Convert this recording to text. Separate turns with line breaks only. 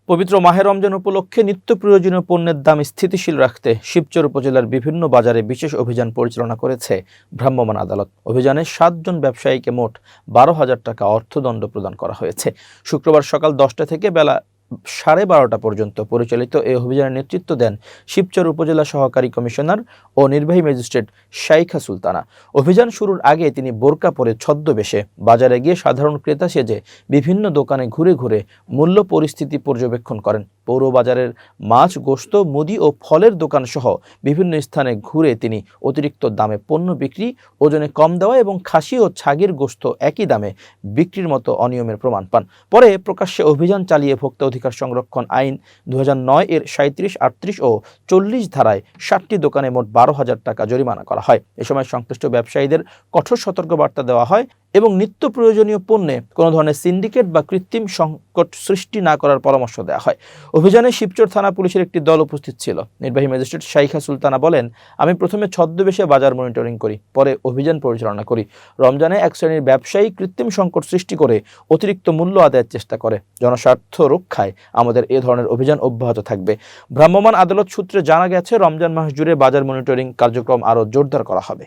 পবিত্র মাহে রমজান উপলক্ষে নিত্য প্রয়োজনীয় পণ্যের দাম স্থিতিশীল রাখতে শিবচর উপজেলার বিভিন্ন বাজারে বিশেষ অভিযান পরিচালনা করেছে ভ্রাম্যমাণ আদালত। অভিযানে 7 জন ব্যবসায়ীকে মোট 12,000 টাকা অর্থদণ্ড প্রদান করা হয়েছে। শুক্রবার সকাল 10টা থেকে বেলা 12:30 পর্যন্ত পরিচালিত এই অভিযানের নেতৃত্ব দেন শিবচর উপজেলা সহকারী কমিশনার ও নির্বাহী ম্যাজিস্ট্রেট শাইখা সুলতানা। অভিযান শুরুর আগে তিনি বোরকা পরে ছদ্মবেশে বাজারে গিয়ে সাধারণ ক্রেতা সেজে বিভিন্ন দোকানে ঘুরে ঘুরে মূল্য পরিস্থিতি পর্যবেক্ষণ করেন। পৌর বাজারের মাছ, গোশত, মুদি ও ফলের দোকান সহ বিভিন্ন স্থানে ঘুরে তিনি অতিরিক্ত দামে পণ্য বিক্রি, ওজনে কম দেওয়া এবং খাসি ও ছাগির গোশত একই দামে বিক্রির মতো অনিয়মের প্রমাণ পান। পরে প্রকাশ্যে অভিযান চালিয়ে ভোক্তা অধিকার সংরক্ষণ আইন 2009 এর 37, 38 ও 40 ধারায় 60টি দোকানে মোট 12,000 টাকা জরিমানা করা হয়। এ সময় সংশ্লিষ্ট ব্যবসায়ীদের কঠোর সতর্কবার্তা দেওয়া হয় এবং নিত্য প্রয়োজনীয় পণ্যে কোনো ধরনের সিন্ডিকেট বা কৃত্রিম সংকট সৃষ্টি না করার পরামর্শ দেওয়া হয়। অভিযানে শিবচর থানা পুলিশের একটি দল উপস্থিত ছিল। নির্বাহী ম্যাজিস্ট্রেট শাইখা সুলতানা বলেন, আমি প্রথমে ছদ্মবেশে বাজার মনিটরিং করি, পরে অভিযান পরিচালনা করি। রমজানে এক শ্রেণীর ব্যবসায়ী কৃত্রিম সংকট সৃষ্টি করে অতিরিক্ত মূল্য আদায়ের চেষ্টা করে। জনস্বার্থ রক্ষায় আমাদের এ ধরনের অভিযান অব্যাহত থাকবে। ভ্রাম্যমাণ আদালত সূত্রে জানা গেছে, রমজান মাস জুড়ে বাজার মনিটরিং কার্যক্রম আরও জোরদার করা হবে।